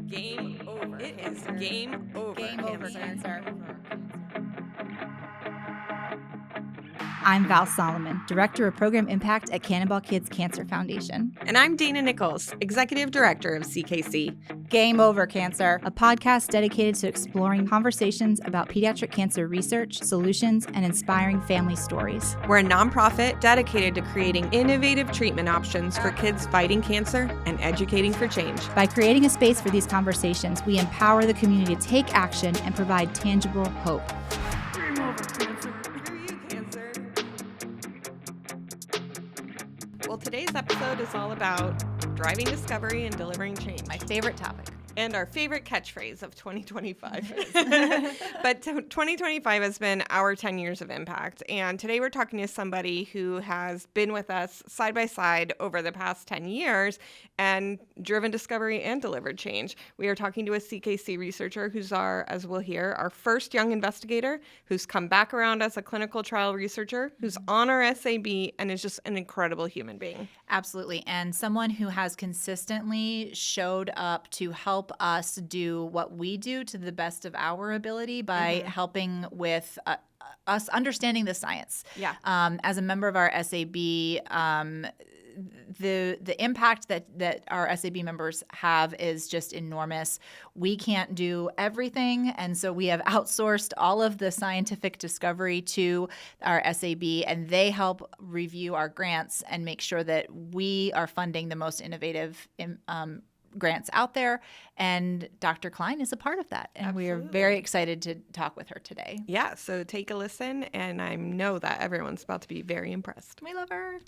Game over. It is game over. Game over, cancer. I'm Val Solomon, Director of Program Impact at Cannonball Kids Cancer Foundation. And I'm Dana Nichols, Executive Director of CKC. Game Over, Cancer, a podcast dedicated to exploring conversations about pediatric cancer research, solutions, and inspiring family stories. We're a nonprofit dedicated to creating innovative treatment options for kids fighting cancer and educating for change. By creating a space for these conversations, we empower the community to take action and provide tangible hope. Game over, cancer. Screw you, cancer. Well, today's episode is all about driving discovery and delivering change. My favorite topic. And our favorite catchphrase of 2025. But 2025 has been our 10 years of impact. And today we're talking to somebody who has been with us side by side over the past 10 years and driven discovery and delivered change. We are talking to a CKC researcher who's as we'll hear, our first young investigator, who's come back around as a clinical trial researcher, who's on our SAB, and is just an incredible human being. Absolutely. And someone who has consistently showed up to help us do what we do to the best of our ability by helping with us understanding the science. Yeah. As a member of our SAB, the impact that our SAB members have is just enormous. We can't do everything, and so we have outsourced all of the scientific discovery to our SAB, and they help review our grants and make sure that we are funding the most innovative grants out there, and Dr. Kline is a part of that, and we are very excited to talk with her today. Yeah, so take a listen, and I know that everyone's about to be very impressed. We love her.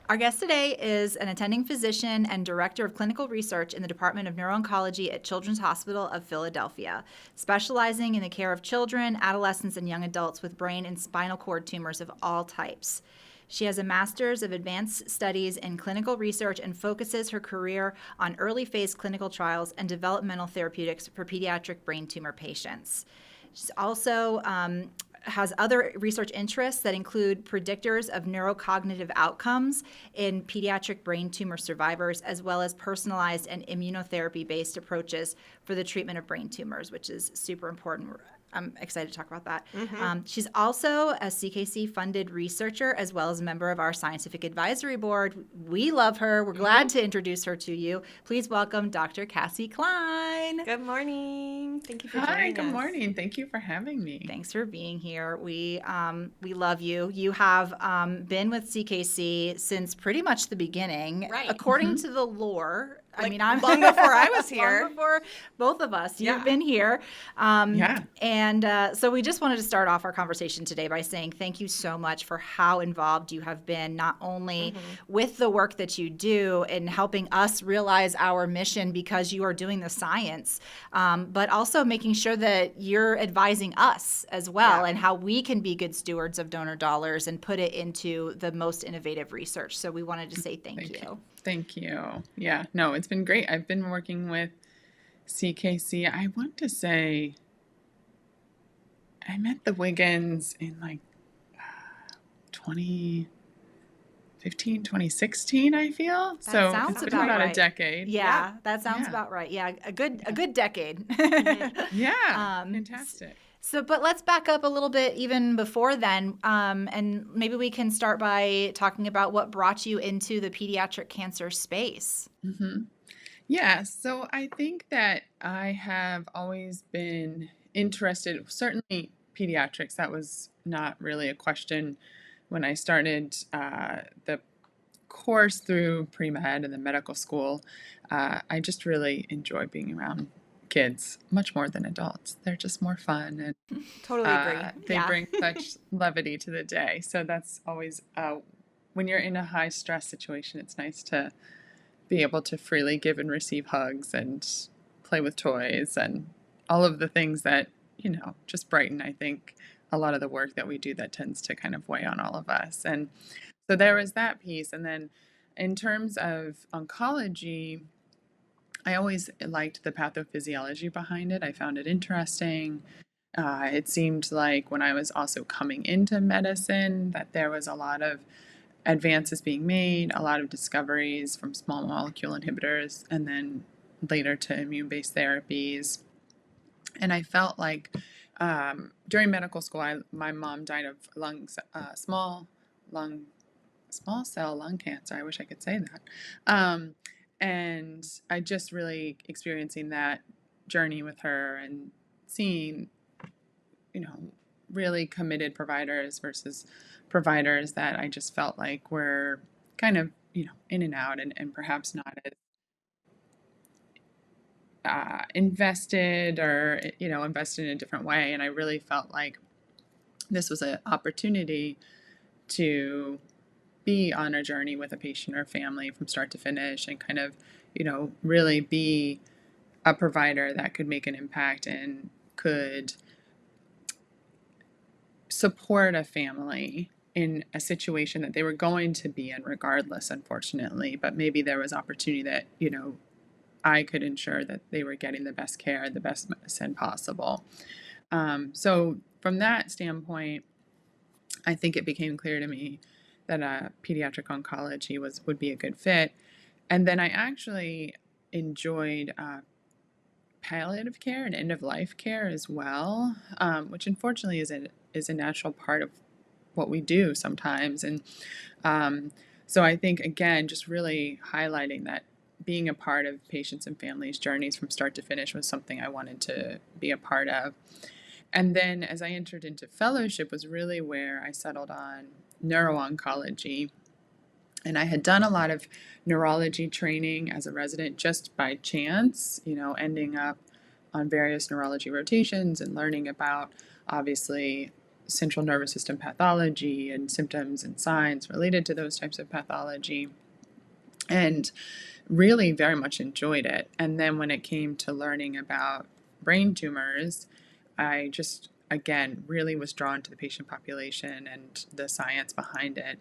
Our guest today is an attending physician and director of clinical research in the Department of Neuro-Oncology at Children's Hospital of Philadelphia, specializing in the care of children, adolescents, and young adults with brain and spinal cord tumors of all types. She has a master's of advanced studies in clinical research and focuses her career on early phase clinical trials and developmental therapeutics for pediatric brain tumor patients. She's also has other research interests that include predictors of neurocognitive outcomes in pediatric brain tumor survivors, as well as personalized and immunotherapy-based approaches for the treatment of brain tumors, which is super important. I'm excited to talk about that. She's also a CKC-funded researcher, as well as a member of our scientific advisory board. We love her. We're glad to introduce her to you. Please welcome Dr. Cassie Kline. Good morning. Thank you for joining us. Hi, good morning. Thank you for having me. Thanks for being here. We love you. You have been with CKC since pretty much the beginning, Right. According to the lore. Like, I mean, I'm long before I was here. Long before both of us. You've Yeah. been here. Yeah. And so we just wanted to start off our conversation today by saying thank you so much for how involved you have been, not only with the work that you do in helping us realize our mission because you are doing the science, but also making sure that you're advising us as well and how we can be good stewards of donor dollars and put it into the most innovative research. So we wanted to say thank you. Thank you. Yeah, no, it's been great. I've been working with CKC. I want to say I met the Wiggins in like 2015, 2016, I feel. That so sounds it's been about about right. a decade. Yeah, that sounds Yeah. about right. Yeah, a good decade. Yeah, fantastic. So, but let's back up a little bit even before then, and maybe we can start by talking about what brought you into the pediatric cancer space. Yeah, so I think that I have always been interested, certainly pediatrics. That was not really a question when I started the course through pre-med and the medical school. I just really enjoy being around kids much more than adults. They're just more fun, and Totally agree. they bring such levity to the day. So that's always, when you're in a high stress situation, it's nice to be able to freely give and receive hugs and play with toys and all of the things that, just brighten, I think, a lot of the work that we do that tends to kind of weigh on all of us. And so there was that piece. And then in terms of oncology, I always liked the pathophysiology behind it. I found it interesting. It seemed like when I was also coming into medicine that there was a lot of advances being made, a lot of discoveries from small molecule inhibitors, and then later to immune-based therapies. And I felt like during medical school, my mom died of small cell lung cancer. I wish I could say that. And I just really experiencing that journey with her and seeing, really committed providers versus providers that I just felt like were kind of, in and out and perhaps not as invested or, invested in a different way. And I really felt like this was an opportunity to be on a journey with a patient or family from start to finish and kind of, really be a provider that could make an impact and could support a family in a situation that they were going to be in regardless, unfortunately, but maybe there was opportunity that, I could ensure that they were getting the best care, the best medicine possible. So from that standpoint, I think it became clear to me that pediatric oncology would be a good fit. And then I actually enjoyed palliative care and end-of-life care as well, which unfortunately is a natural part of what we do sometimes. And so I think, again, just really highlighting that being a part of patients and families' journeys from start to finish was something I wanted to be a part of. And then as I entered into fellowship was really where I settled on neuro-oncology. And I had done a lot of neurology training as a resident just by chance, ending up on various neurology rotations and learning about, obviously, central nervous system pathology and symptoms and signs related to those types of pathology. And really very much enjoyed it. And then when it came to learning about brain tumors, I just, again, really was drawn to the patient population and the science behind it.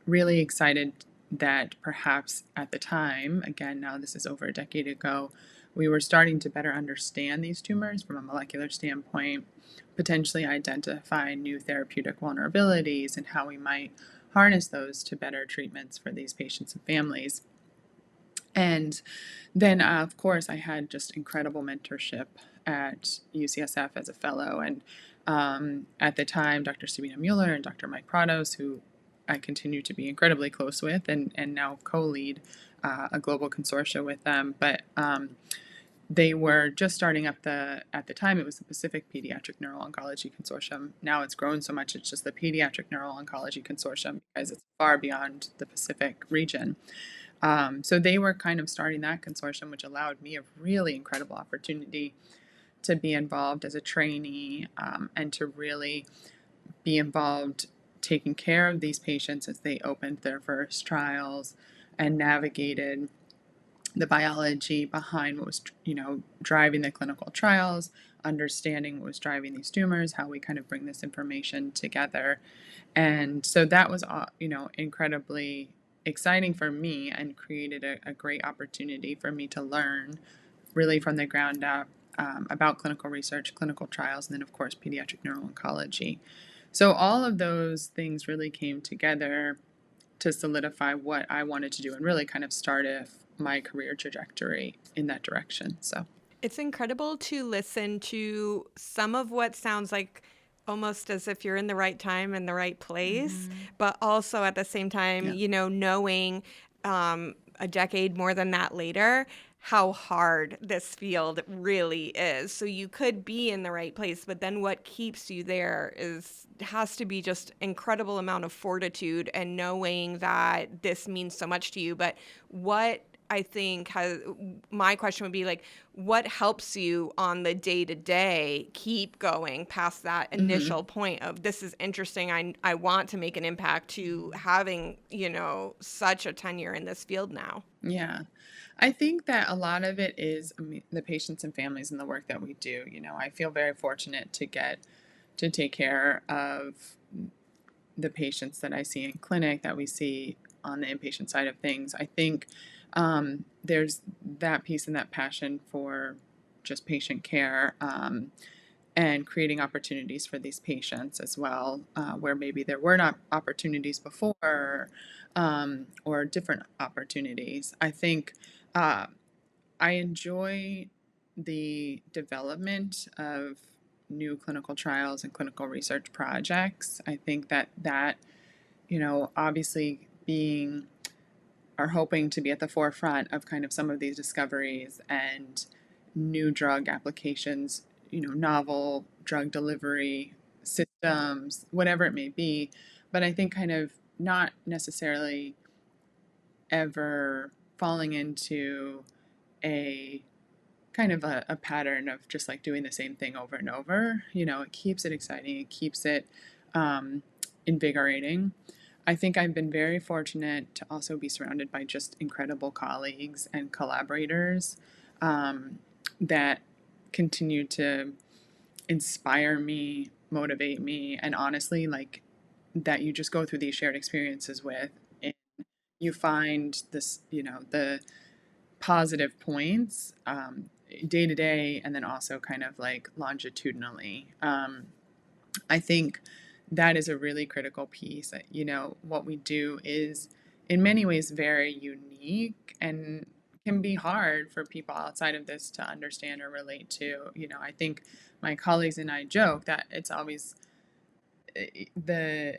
Really excited that perhaps at the time, again, now this is over a decade ago, we were starting to better understand these tumors from a molecular standpoint, potentially identify new therapeutic vulnerabilities and how we might harness those to better treatments for these patients and families. And then, of course, I had just incredible mentorship at UCSF as a fellow. And at the time, Dr. Sabina Mueller and Dr. Mike Prados, who I continue to be incredibly close with and now co-lead a global consortia with them. But they were just starting up at the time, it was the Pacific Pediatric Neuro-Oncology Consortium. Now it's grown so much, it's just the Pediatric Neuro-Oncology Consortium because it's far beyond the Pacific region. So they were kind of starting that consortium, which allowed me a really incredible opportunity to be involved as a trainee and to really be involved taking care of these patients as they opened their first trials and navigated the biology behind what was, driving the clinical trials, understanding what was driving these tumors, how we kind of bring this information together. And so that was, incredibly exciting for me and created a great opportunity for me to learn really from the ground up about clinical research, clinical trials, and then, of course, pediatric neuro-oncology. So all of those things really came together to solidify what I wanted to do and really kind of start my career trajectory in that direction. So it's incredible to listen to some of what sounds like almost as if you're in the right time and the right place, but also at the same time, knowing a decade more than that later, how hard this field really is. So you could be in the right place, but then what keeps you there has to be just incredible amount of fortitude and knowing that this means so much to you. But what I think my question would be like, what helps you on the day-to-day keep going past that initial point of this is interesting, I want to make an impact, to having, such a tenure in this field now? Yeah. I think that a lot of it is the patients and families and the work that we do. I feel very fortunate to get to take care of the patients that I see in clinic, that we see on the inpatient side of things. I think there's that piece and that passion for just patient care and creating opportunities for these patients as well, where maybe there were not opportunities before, or different opportunities. I think I enjoy the development of new clinical trials and clinical research projects. I think that obviously being are hoping to be at the forefront of kind of some of these discoveries and new drug applications, novel drug delivery systems, whatever it may be. But I think kind of not necessarily ever falling into a kind of a pattern of just like doing the same thing over and over. It keeps it exciting. It keeps it invigorating. I think I've been very fortunate to also be surrounded by just incredible colleagues and collaborators that continue to inspire me, motivate me, and honestly, like that you just go through these shared experiences with, and you find this, the positive points day to day, and then also kind of like longitudinally. I think that is a really critical piece. What we do is in many ways very unique and can be hard for people outside of this to understand or relate to. I think my colleagues and I joke that it's always the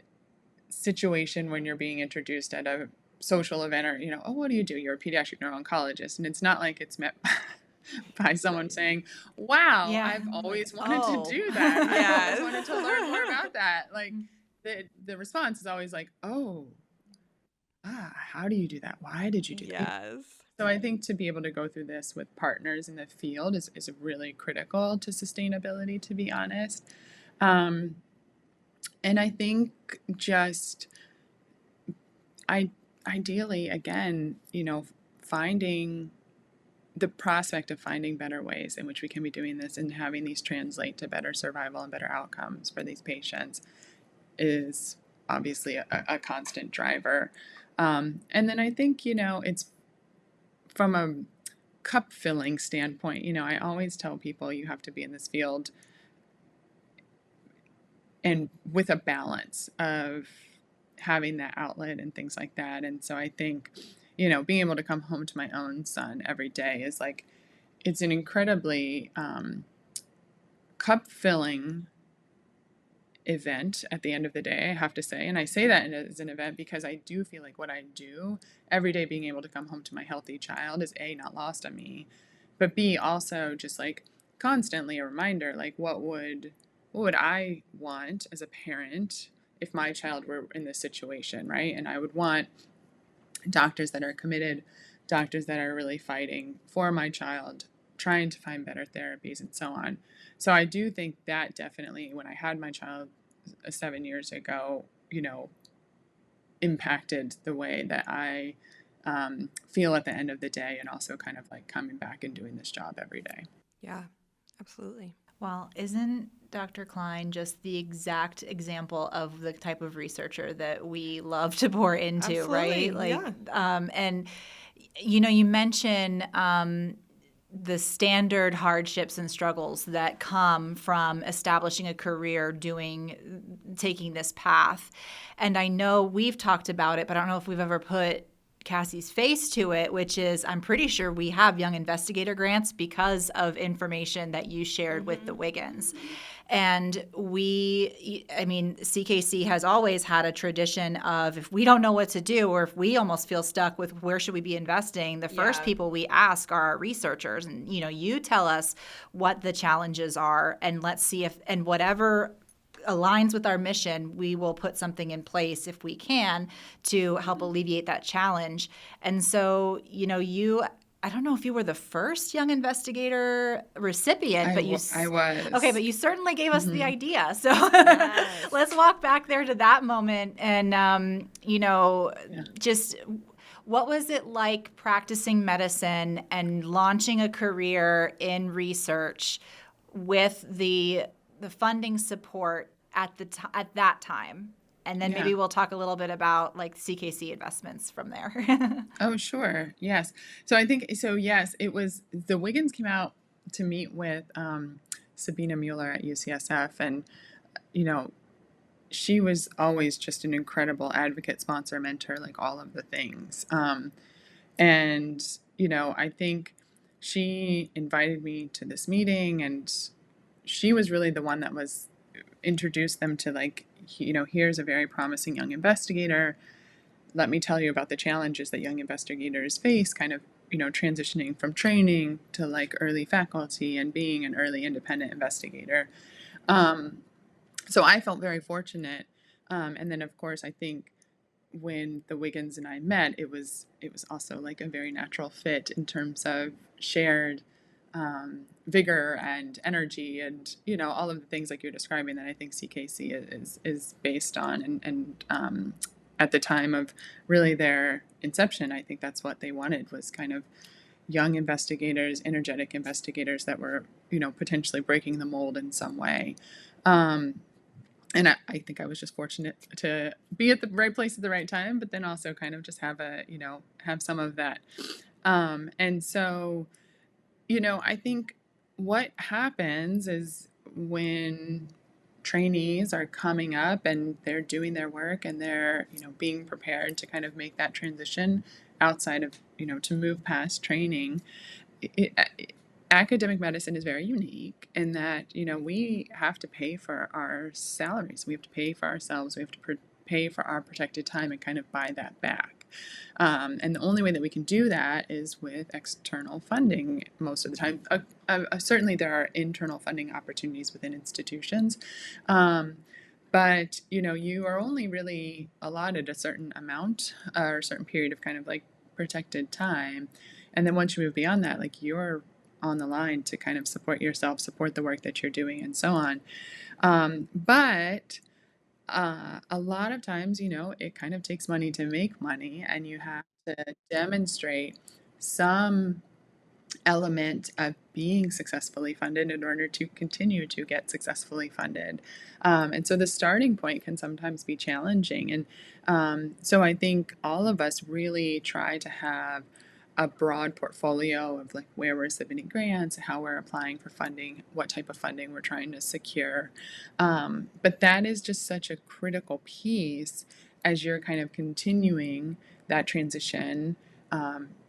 situation when you're being introduced at a social event or, oh, what do you do? You're a pediatric neuro-oncologist. And it's not like it's met by someone saying, wow, Yeah. I've always wanted Oh. to do that. Yes. I always wanted to learn more about that. Like the response is always like, oh, how do you do that? Why did you do that? Yes. So I think to be able to go through this with partners in the field is really critical to sustainability, to be honest. And I think just ideally, again, finding the prospect of finding better ways in which we can be doing this and having these translate to better survival and better outcomes for these patients is obviously a constant driver. And then I think, it's from a cup filling standpoint, I always tell people you have to be in this field and with a balance of having that outlet and things like that. And so I think, being able to come home to my own son every day is like, it's an incredibly cup filling event at the end of the day, I have to say. And I say that as an event because I do feel like what I do every day, being able to come home to my healthy child, is A, not lost on me, but B, also just like constantly a reminder, like what would I want as a parent if my child were in this situation, right? And I would want doctors that are committed, doctors that are really fighting for my child, trying to find better therapies and so on. So I do think that definitely, when I had my child 7 years ago, impacted the way that I feel at the end of the day, and also kind of like coming back and doing this job every day. Yeah, absolutely. Well, isn't Dr. Kline just the exact example of the type of researcher that we love to pour into, Absolutely, right? yeah. And you mention the standard hardships and struggles that come from establishing a career taking this path. And I know we've talked about it, but I don't know if we've ever put Cassie's face to it, which is, I'm pretty sure we have Young Investigator grants because of information that you shared with the Wiggins. And CKC has always had a tradition of, if we don't know what to do, or if we almost feel stuck with where should we be investing, the first people we ask are our researchers. And, you tell us what the challenges are, and let's see if, and whatever aligns with our mission, we will put something in place if we can to help alleviate that challenge. And so, I don't know if you were the first Young Investigator recipient, I was. Okay, but you certainly gave us the idea. So Yes. let's walk back there to that moment and, just what was it like practicing medicine and launching a career in research with the funding support at that time? And then maybe we'll talk a little bit about like CKC investments from there. Oh, sure. Yes. So I think, yes, it was, the Wiggins came out to meet with Sabina Mueller at UCSF, and she was always just an incredible advocate, sponsor, mentor, like all of the things. And I think she invited me to this meeting, and she was really the one that was introduced them to, like, here's a very promising young investigator. Let me tell you about the challenges that young investigators face, kind of, transitioning from training to like early faculty and being an early independent investigator. So I felt very fortunate. And then, of course, I think when the Wiggins and I met, it was also like a very natural fit in terms of shared vigor and energy, and all of the things like you're describing that I think CKC is based on, and at the time of really their inception, I think that's what they wanted, was kind of young investigators, energetic investigators that were potentially breaking the mold in some way. And I think I was just fortunate to be at the right place at the right time, but then also kind of just have have some of that. And so, I think what happens is when trainees are coming up and they're doing their work and they're, being prepared to kind of make that transition outside of, to move past training, academic medicine is very unique in that, we have to pay for our salaries. We have to pay for ourselves. We have to pay for our protected time and kind of buy that back. And the only way that we can do that is with external funding most of the time. Certainly there are internal funding opportunities within institutions. But, you are only really allotted a certain amount or a certain period of kind of like protected time. And then once you move beyond that, like, you're on the line to kind of support yourself, support the work that you're doing, and so on. But a lot of times, it kind of takes money to make money, and you have to demonstrate some element of being successfully funded in order to continue to get successfully funded. And so the starting point can sometimes be challenging. And so I think all of us really try to have a broad portfolio of like where we're submitting grants, how we're applying for funding, what type of funding we're trying to secure. But that is just such a critical piece as you're kind of continuing that transition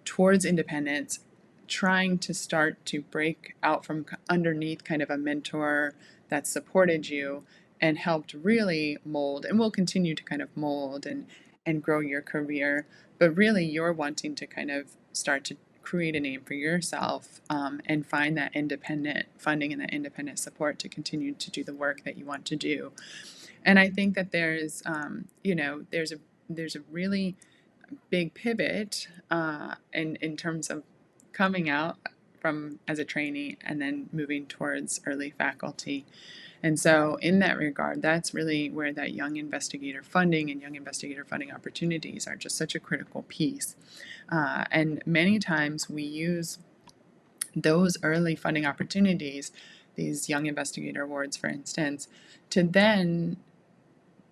towards independence, trying to start to break out from underneath kind of a mentor that supported you and helped really mold, and will continue to kind of mold and grow your career. But really, you're wanting to kind of start to create a name for yourself, and find that independent funding and that independent support to continue to do the work that you want to do. And I think that there's a really big pivot in terms of coming out from as a trainee and then moving towards early faculty. And so in that regard, that's really where that young investigator funding and young investigator funding opportunities are just such a critical piece. And many times we use those early funding opportunities, these young investigator awards, for instance, to then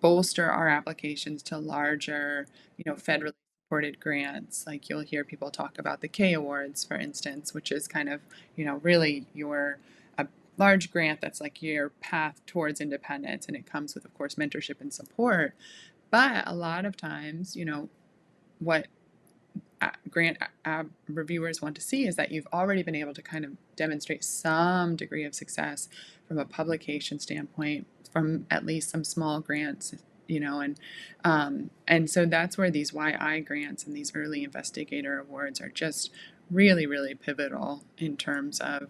bolster our applications to larger, federally supported grants. Like, you'll hear people talk about the K Awards, for instance, which is kind of, really a large grant that's like your path towards independence, and it comes with, of course, mentorship and support. But a lot of times, what grant reviewers want to see is that you've already been able to kind of demonstrate some degree of success from a publication standpoint, from at least some small grants, and so that's where these YI grants and these early investigator awards are just really, really pivotal in terms of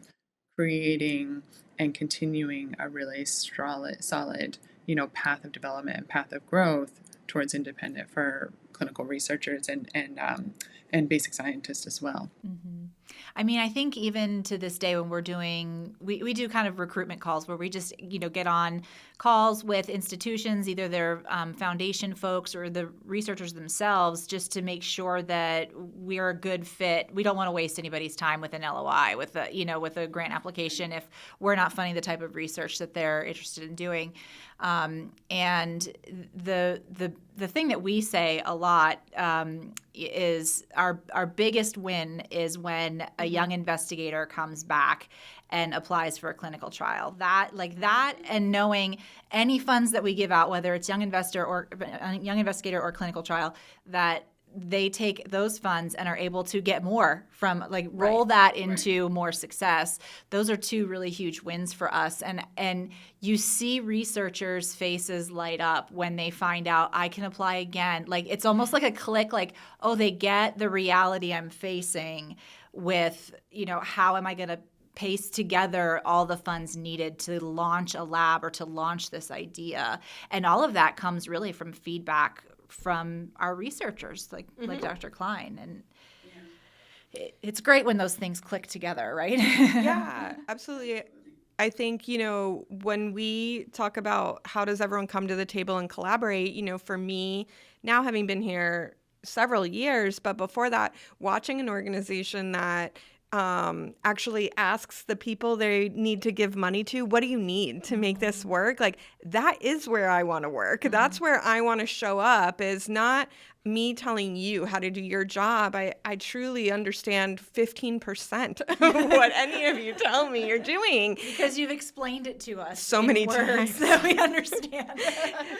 creating and continuing a really solid, path of development and path of growth towards independent for clinical researchers and basic scientists as well. Mm-hmm. I mean, I think even to this day when we're doing, we do kind of recruitment calls where we just, get on calls with institutions, either their foundation folks or the researchers themselves, just to make sure that we're a good fit. We don't want to waste anybody's time with an LOI, with a grant application if we're not funding the type of research that they're interested in doing. And the thing that we say a lot is our biggest win is when a a young investigator comes back and applies for a clinical trial. That and knowing any funds that we give out, whether it's young investigator or clinical trial, that they take those funds and are able to get more from, roll that into more success. Those are two really huge wins for us. And you see researchers' faces light up when they find out I can apply again. It's almost like a click, they get the reality I'm facing with, how am I going to paste together all the funds needed to launch a lab or to launch this idea. And all of that comes really from feedback from our researchers, like Dr. Kline. And it's great when those things click together, right? Yeah, absolutely. I think, when we talk about how does everyone come to the table and collaborate, for me, now having been here several years, but before that, watching an organization that actually asks the people they need to give money to, what do you need to make this work? That is where I want to work. Mm-hmm. That's where I want to show up, is not me telling you how to do your job. I truly understand 15% of what any of you tell me you're doing. Because you've explained it to us so many times that we understand.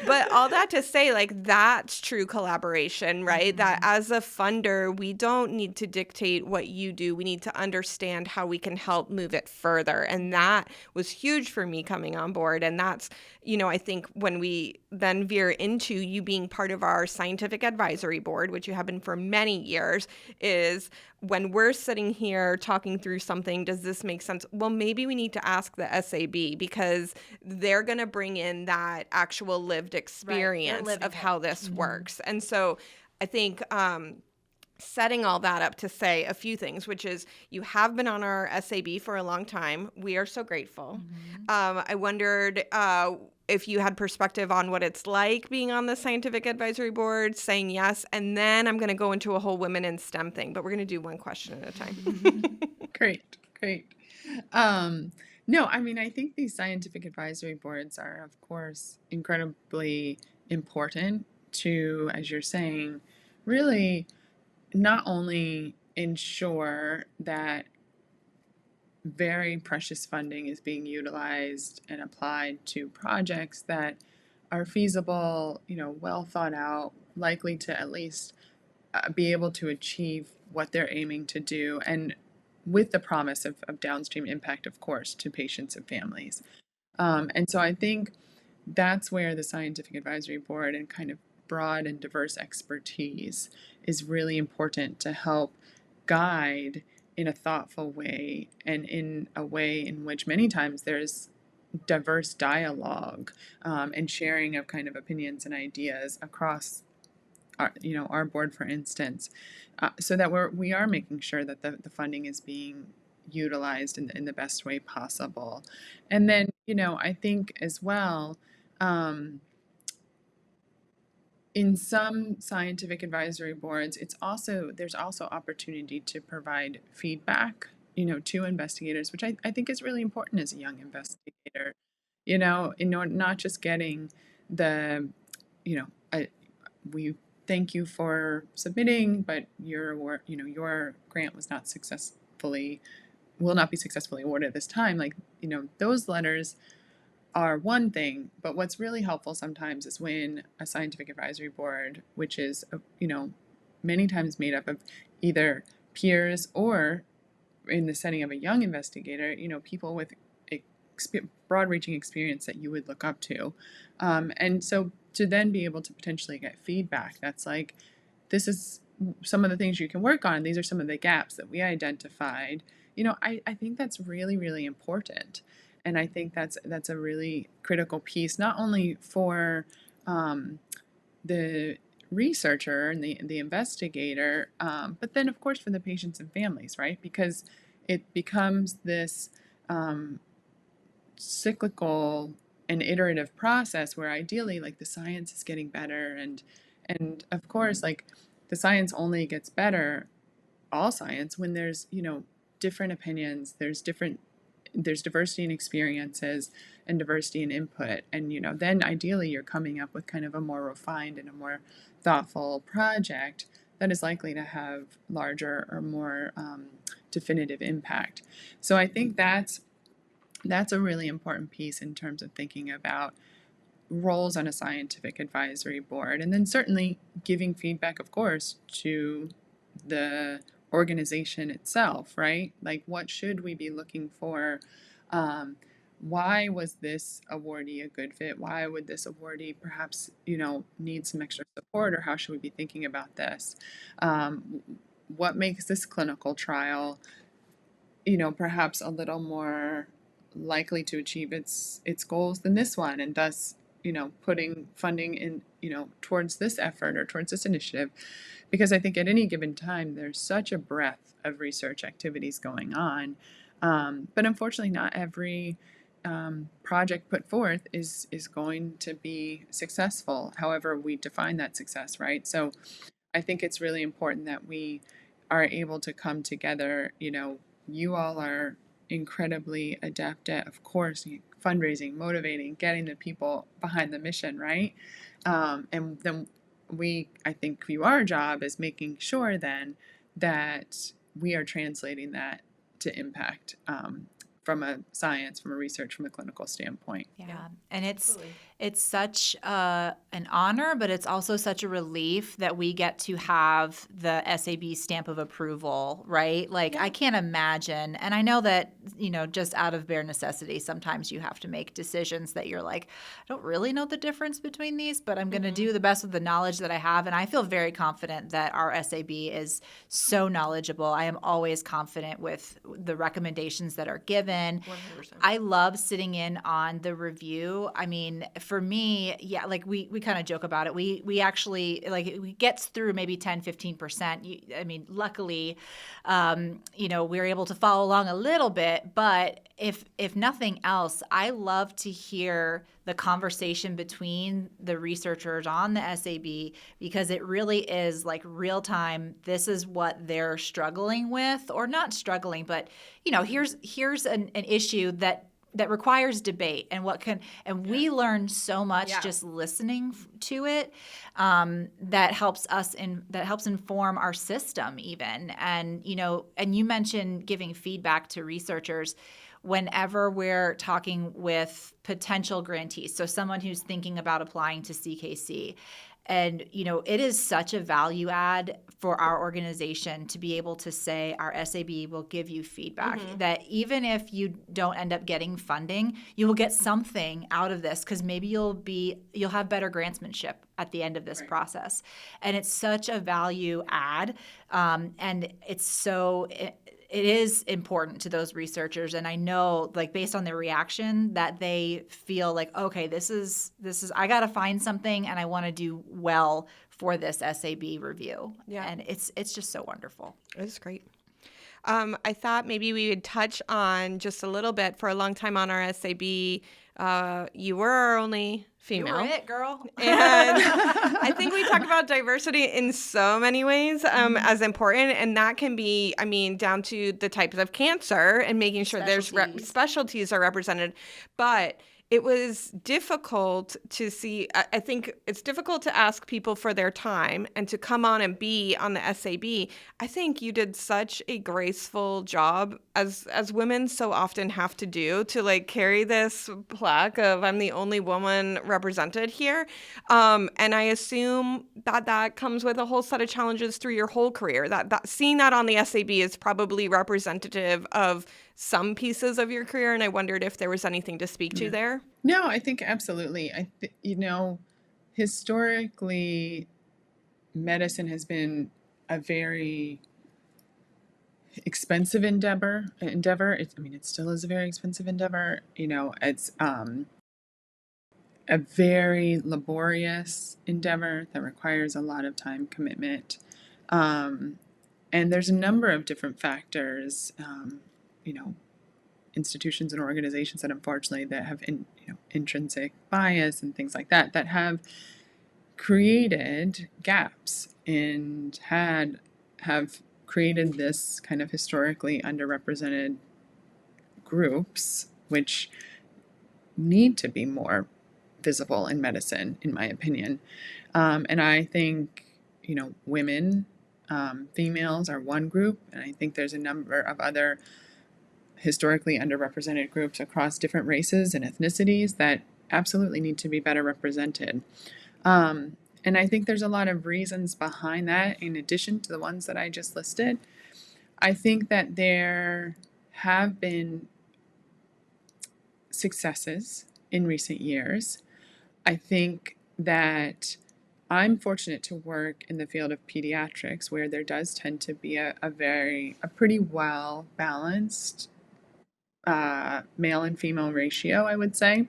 But all that to say, that's true collaboration, right? Mm-hmm. That as a funder, we don't need to dictate what you do. We need to understand how we can help move it further. And that was huge for me coming on board. And that's, I think when we then veer into you being part of our scientific advisory board, which you have been for many years, is when we're sitting here talking through something, does this make sense? Well, maybe we need to ask the SAB, because they're going to bring in that actual lived experience of how this works. And so I think setting all that up to say a few things, which is you have been on our SAB for a long time. We are so grateful. Mm-hmm. I wondered if you had perspective on what it's like being on the scientific advisory board, saying yes, and then I'm going to go into a whole women in STEM thing, but we're going to do one question at a time. Great. No, I think these scientific advisory boards are, of course, incredibly important to, as you're saying, really not only ensure that very precious funding is being utilized and applied to projects that are feasible, well thought out, likely to at least be able to achieve what they're aiming to do, and with the promise of downstream impact, of course, to patients and families. And so I think that's where the scientific advisory board and kind of broad and diverse expertise is really important to help guide in a thoughtful way, and in a way in which many times there's diverse dialogue and sharing of kind of opinions and ideas across our board, for instance, so that we are making sure that the funding is being utilized in the best way possible. And then, I think as well, in some scientific advisory boards, there's also opportunity to provide feedback, to investigators, which I think is really important as a young investigator. Not just getting the, we thank you for submitting, but your grant will not be successfully awarded this time. Those letters are one thing, but what's really helpful sometimes is when a scientific advisory board, which is, many times made up of either peers or, in the setting of a young investigator, people with broad-reaching experience that you would look up to. And so to then be able to potentially get feedback that's like, this is some of the things you can work on, these are some of the gaps that we identified, I think that's really, really important. And I think that's a really critical piece, not only for the researcher and the investigator, but then, of course, for the patients and families, right? Because it becomes this cyclical and iterative process where ideally, the science is getting better. And of course, the science only gets better, all science, when there's, different opinions, there's diversity in experiences and diversity in input. And, then ideally you're coming up with kind of a more refined and a more thoughtful project that is likely to have larger or more definitive impact. So I think that's a really important piece in terms of thinking about roles on a scientific advisory board, and then certainly giving feedback, of course, to the organization itself, right? Like, what should we be looking for? Why was this awardee a good fit? Why would this awardee perhaps, need some extra support, or how should we be thinking about this? What makes this clinical trial, perhaps a little more likely to achieve its goals than this one, and thus, putting funding in, towards this effort or towards this initiative, because I think at any given time there's such a breadth of research activities going on, but unfortunately not every project put forth is going to be successful, however we define that success, right? So I think it's really important that we are able to come together. You all are incredibly adept at, of course, fundraising, motivating, getting the people behind the mission, right? And then I think view our job as making sure then that we are translating that to impact, from a science, from a research, from a clinical standpoint. Yeah. And it's Absolutely. it's such an honor, but it's also such a relief that we get to have the SAB stamp of approval, right? Like, I can't imagine, and I know that, just out of bare necessity, sometimes you have to make decisions that you're like, I don't really know the difference between these, but I'm going to do the best with the knowledge that I have. And I feel very confident that our SAB is so knowledgeable. I am always confident with the recommendations that are given. 100%. I love sitting in on the review. I mean, for me, yeah, like we kind of joke about it. We actually, like, it gets through maybe 10, 15%. I mean, luckily, we're able to follow along a little bit, but if nothing else, I love to hear the conversation between the researchers on the SAB, because it really is like real time. This is what they're struggling with, or not struggling, but here's an issue that requires debate, and we learn so much just listening to it, that helps inform our system even. And and you mentioned giving feedback to researchers whenever we're talking with potential grantees, so someone who's thinking about applying to CKC. And, it is such a value add for our organization to be able to say our SAB will give you feedback, that even if you don't end up getting funding, you will get something out of this, because maybe you'll have better grantsmanship at the end of this process. And it's such a value add. And it is important to those researchers, and I know, like, based on their reaction, that they feel like, okay, this is I got to find something, and I want to do well for this SAB review. Yeah. And it's just so wonderful. It's great. I thought maybe we would touch on just a little bit. For a long time on our SAB, you were our only female. You were it, girl. And I think we talk about diversity in so many ways as important. And that can be, down to the types of cancer and making sure there's specialties are represented. But it was difficult to see. I think it's difficult to ask people for their time and to come on and be on the SAB. I think you did such a graceful job, as women so often have to do, to like carry this plaque of I'm the only woman represented here. And I assume that comes with a whole set of challenges through your whole career. That seeing that on the SAB is probably representative of some pieces of your career, and I wondered if there was anything to speak to there. No, I think absolutely. Historically, medicine has been a very expensive endeavor. It still is a very expensive endeavor. It's a very laborious endeavor that requires a lot of time commitment. And there's a number of different factors, institutions and organizations that unfortunately that have intrinsic bias and things like that have created gaps and have created this kind of historically underrepresented groups, which need to be more visible in medicine, in my opinion. And I think, women females are one group, and I think there's a number of other historically underrepresented groups across different races and ethnicities that absolutely need to be better represented. And I think there's a lot of reasons behind that, in addition to the ones that I just listed. I think that there have been successes in recent years. I think that I'm fortunate to work in the field of pediatrics, where there does tend to be a pretty well balanced male and female ratio, I would say.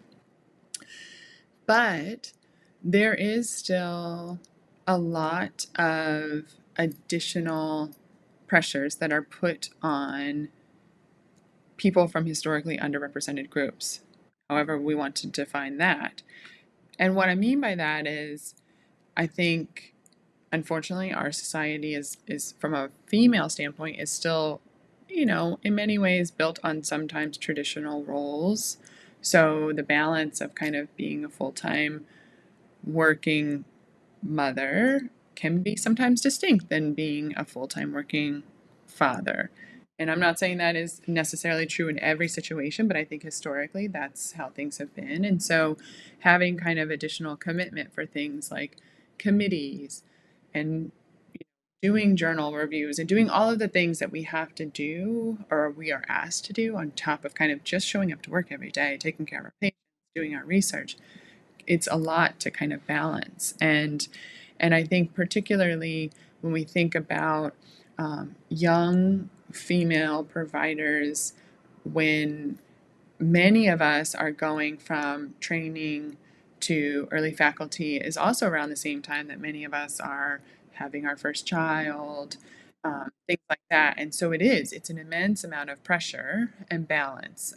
But there is still a lot of additional pressures that are put on people from historically underrepresented groups, however we want to define that. And what I mean by that is, I think, unfortunately, our society is from a female standpoint, is still, in many ways built on sometimes traditional roles. So the balance of kind of being a full-time working mother can be sometimes distinct than being a full-time working father. And I'm not saying that is necessarily true in every situation, but I think historically that's how things have been. And so having kind of additional commitment for things like committees and doing journal reviews and doing all of the things that we have to do, or we are asked to do, on top of kind of just showing up to work every day, taking care of our patients, doing our research. It's a lot to kind of balance. And I think particularly when we think about young female providers, when many of us are going from training to early faculty, is also around the same time that many of us are having our first child, things like that. And so it's an immense amount of pressure and balance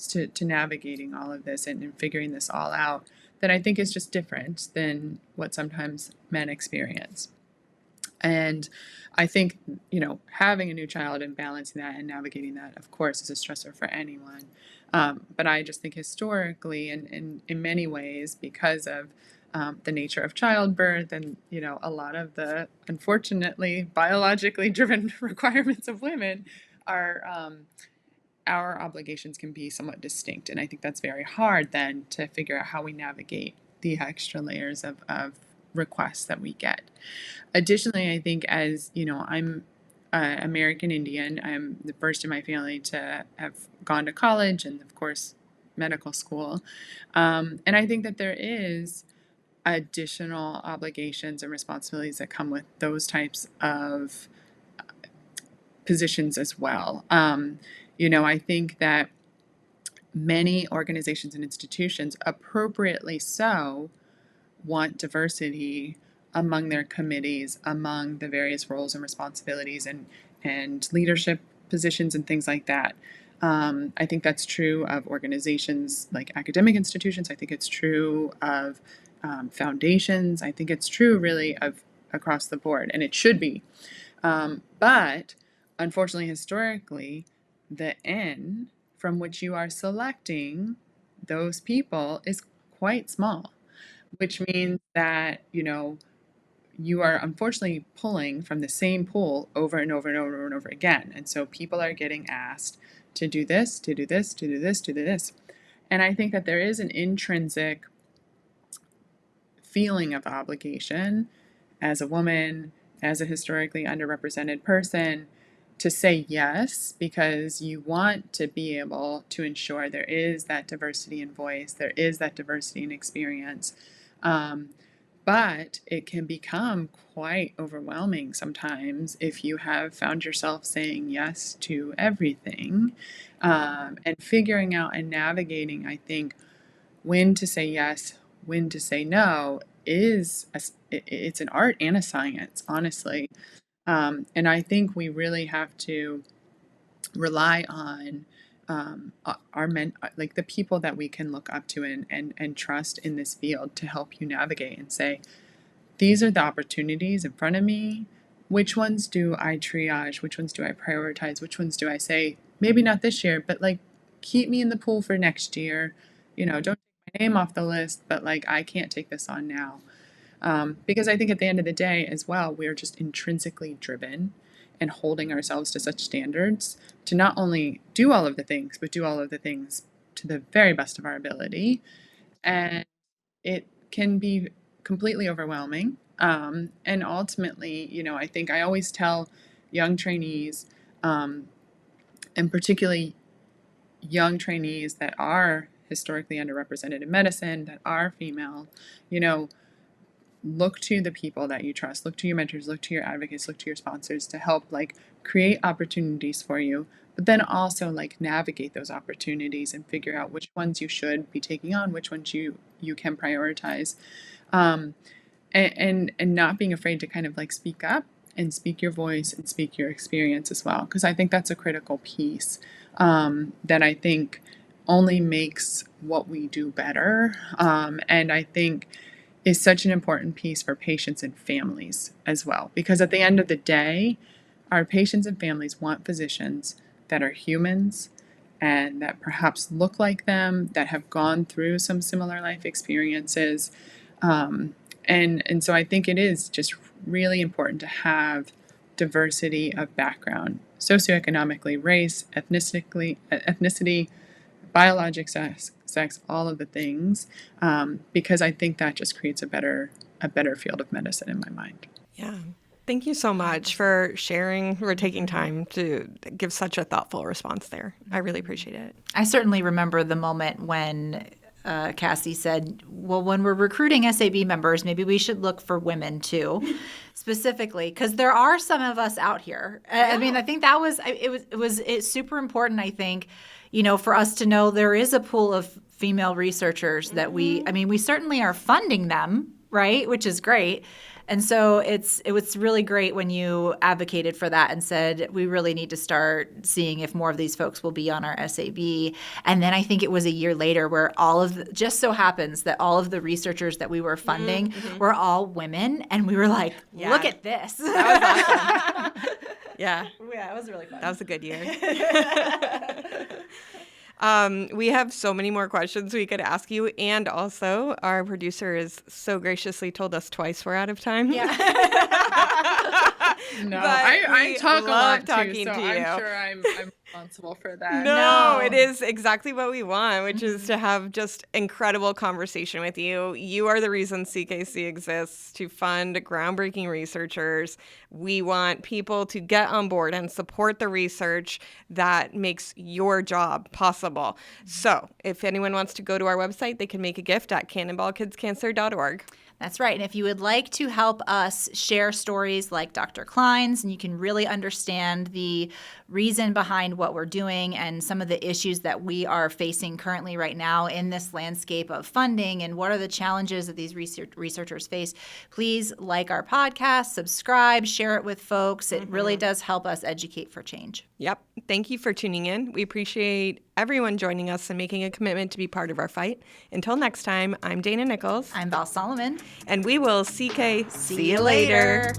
to navigating all of this and figuring this all out, that I think is just different than what sometimes men experience. And I think, having a new child and balancing that and navigating that, of course, is a stressor for anyone. But I just think historically, and in many ways, because of the nature of childbirth and, a lot of the, unfortunately, biologically driven requirements of women, our obligations can be somewhat distinct. And I think that's very hard then to figure out how we navigate the extra layers of requests that we get. Additionally, I think, as I'm American Indian. I'm the first in my family to have gone to college and, of course, medical school. And I think that there is additional obligations and responsibilities that come with those types of positions as well. I think that many organizations and institutions, appropriately so, want diversity among their committees, among the various roles and responsibilities and leadership positions and things like that. I think that's true of organizations like academic institutions. I think it's true of foundations. I think it's true really of across the board, and it should be. But unfortunately, historically, the N from which you are selecting those people is quite small, which means that, you are unfortunately pulling from the same pool over and over and over and over again. And so people are getting asked to do this, to do this, to do this, to do this. And I think that there is an intrinsic feeling of obligation as a woman, as a historically underrepresented person, to say yes, because you want to be able to ensure there is that diversity in voice, there is that diversity in experience. But it can become quite overwhelming sometimes if you have found yourself saying yes to everything, and figuring out and navigating, I think, when to say yes, when to say no it's an art and a science, honestly. And I think we really have to rely on our men, like the people that we can look up to and trust in this field to help you navigate and say, these are the opportunities in front of me. Which ones do I triage? Which ones do I prioritize? Which ones do I say, maybe not this year, but like keep me in the pool for next year? Don't take my name off the list, but like I can't take this on now. Because I think at the end of the day as well, we're just intrinsically driven and holding ourselves to such standards to not only do all of the things, but do all of the things to the very best of our ability. And it can be completely overwhelming. And ultimately, I think I always tell young trainees, and particularly young trainees that are historically underrepresented in medicine, that are female, look to the people that you trust, look to your mentors, look to your advocates, look to your sponsors to help create opportunities for you, but then also navigate those opportunities and figure out which ones you should be taking on, which ones you can prioritize, and not being afraid to kind of speak up and speak your voice and speak your experience as well, because I think that's a critical piece that I think only makes what we do better, and I think is such an important piece for patients and families as well. Because at the end of the day, our patients and families want physicians that are humans and that perhaps look like them, that have gone through some similar life experiences. And so I think it is just really important to have diversity of background, socioeconomically, race, ethnicity, biologic sex, all of the things, because I think that just creates a better field of medicine in my mind. Yeah. Thank you so much for sharing, for taking time to give such a thoughtful response there. I really appreciate it. I certainly remember the moment when Cassie said, well, when we're recruiting SAB members, maybe we should look for women too, specifically, because there are some of us out here. I mean, I think that was, it's super important, I think, for us to know there is a pool of female researchers that we certainly are funding them, right? Which is great. And so it was really great when you advocated for that and said, we really need to start seeing if more of these folks will be on our SAB. And then I think it was a year later where just so happens that all of the researchers that we were funding were all women. And we were like, look at this. That was awesome. Yeah. Yeah, it was really fun. That was a good year. We have so many more questions we could ask you, and also our producer has so graciously told us twice we're out of time. Yeah. No, I talk a lot talking too, so to you. I'm sure I'm responsible for that. No, it is exactly what we want, which is to have just incredible conversation with you. You are the reason CKC exists, to fund groundbreaking researchers. We want people to get on board and support the research that makes your job possible. So if anyone wants to go to our website, they can make a gift at cannonballkidscancer.org. That's right. And if you would like to help us share stories like Dr. Kline's, and you can really understand the reason behind what we're doing and some of the issues that we are facing currently right now in this landscape of funding and what are the challenges that these researchers face, please like our podcast, subscribe, share it with folks. It really does help us educate for change. Yep. Thank you for tuning in. We appreciate everyone joining us and making a commitment to be part of our fight. Until next time, I'm Dana Nichols. I'm Val Solomon. And we will CK. See you later.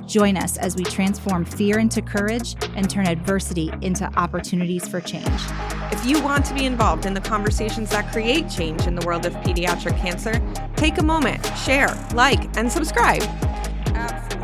Join us as we transform fear into courage and turn adversity into opportunities for change. If you want to be involved in the conversations that create change in the world of pediatric cancer, take a moment, share, like, and subscribe. Absolutely.